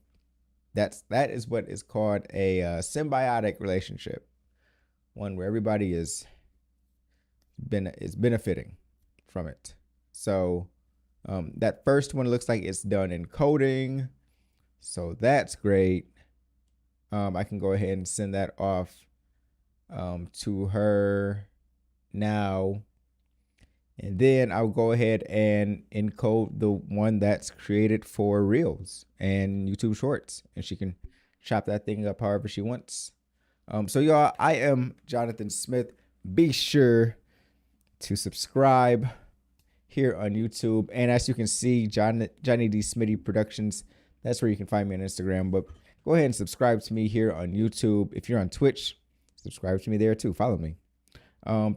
that is what is called a symbiotic relationship, one where everybody is benefiting from it. So that first one looks like it's done in coding, so that's great. I can go ahead and send that off to her now. And then I'll go ahead and encode the one that's created for Reels and YouTube Shorts, and she can chop that thing up however she wants. So y'all, I am Jonathan Smith. Be sure to subscribe here on YouTube. And as you can see, Johnny D. Smitty Productions, that's where you can find me on Instagram. But go ahead and subscribe to me here on YouTube. If you're on Twitch, subscribe to me there too. Follow me.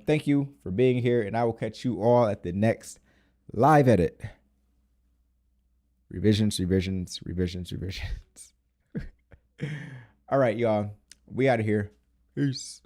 Thank you for being here, and I will catch you all at the next live edit. Revisions. All right, y'all. We out of here. Peace.